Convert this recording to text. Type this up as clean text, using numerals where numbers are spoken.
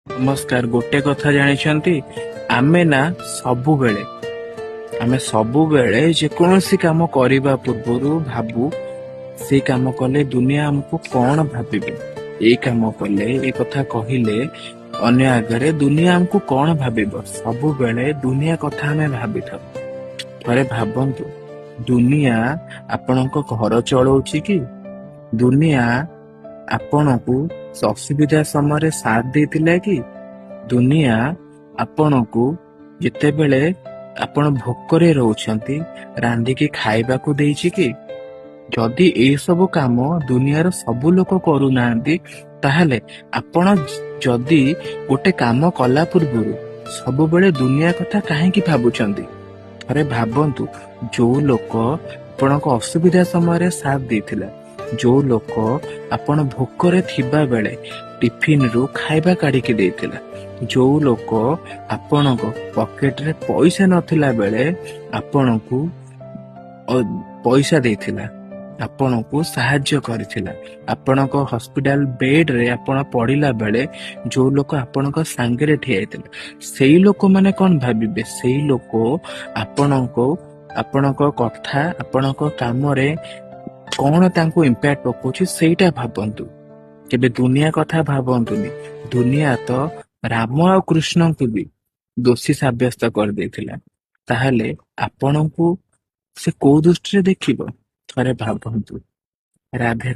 ନମସ୍କାର। ଗୋଟେ କଥା ଜାଣିଛନ୍ତି, ଆମେ ନା ସବୁବେଳେ ଆମେ ସବୁବେଳେ ଯେକୌଣସି କାମ କରିବା ପୂର୍ବରୁ ଭାବୁ ସେଇ କାମ କଲେ ଦୁନିଆ ଆମକୁ କଣ ଭାବିବେ, ଏଇ କାମ କଲେ ଏ କଥା କହିଲେ ଅନ୍ୟ ଆଗରେ ଦୁନିଆ ଆମକୁ କଣ ଭାବିବ। ସବୁବେଳେ ଦୁନିଆ କଥା ଆମେ ଭାବିଥାଉ। ଥରେ ଭାବନ୍ତୁ, ଦୁନିଆ ଆପଣଙ୍କ ଘର ଚଳଉଛି କି? ଦୁନିଆ ଆପଣଙ୍କୁ ଅସୁବିଧା ସମୟରେ ସାଥ ଦେଇଥିଲା କି? ଦୁନିଆ ଆପଣଙ୍କୁ ଯେତେବେଳେ ଆପଣ ଭୋକରେ ରହୁଛନ୍ତି ରାନ୍ଧିକି ଖାଇବାକୁ ଦେଇଛି କି? ଯଦି ଏଇ ସବୁ କାମ ଦୁନିଆର ସବୁ ଲୋକ କରୁନାହାନ୍ତି, ତାହେଲେ ଆପଣ ଯଦି ଗୋଟେ କାମ କଲା ପୂର୍ବରୁ ସବୁବେଳେ ଦୁନିଆ କଥା କାହିଁକି ଭାବୁଛନ୍ତି? ଥରେ ଭାବନ୍ତୁ, ଯୋଉ ଲୋକ ଆପଣଙ୍କ ଅସୁବିଧା ସମୟରେ ସାଥ ଦେଇଥିଲା, ଯୋଉ ଲୋକ ଆପଣ ଭୋକରେ ଥିବା ବେଳେ ଟିଫିନରୁ ଖାଇବା କାଢିକି ଦେଇଥିଲା, ଯୋଉ ଲୋକ ଆପଣଙ୍କ ପକେଟରେ ପଇସା ନଥିଲା ବେଳେ ଆପଣଙ୍କୁ ପଇସା ଦେଇଥିଲା, ଆପଣଙ୍କୁ ସାହାଯ୍ୟ କରିଥିଲା, ଆପଣଙ୍କ ହସ୍ପିଟାଲ ବେଡରେ ଆପଣ ପଡିଲା ବେଳେ ଯୋଉ ଲୋକ ଆପଣଙ୍କ ସାଙ୍ଗରେ ଠିଆ ହେଇଥିଲା, ସେଇ ଲୋକମାନେ କଣ ଭାବିବେ? ସେଇ ଲୋକ ଆପଣଙ୍କ କଥା, ଆପଣଙ୍କ କାମରେ କଣ ତାଙ୍କୁ ଇମ୍ପାକ୍ଟ ପକଉଛି ସେଇଟା ଭାବନ୍ତୁ। କେବେ ଦୁନିଆ କଥା ଭାବନ୍ତୁନି। ଦୁନିଆ ତ ରାମ ଆଉ କୃଷ୍ଣଙ୍କୁ ବି ଦୋଷୀ ସାବ୍ୟସ୍ତ କରିଦେଇଥିଲା, ତାହେଲେ ଆପଣଙ୍କୁ ସେ କୋଉ ଦୃଷ୍ଟିରେ ଦେଖିବ? ଥରେ ଭାବନ୍ତୁ। ରାଧେ।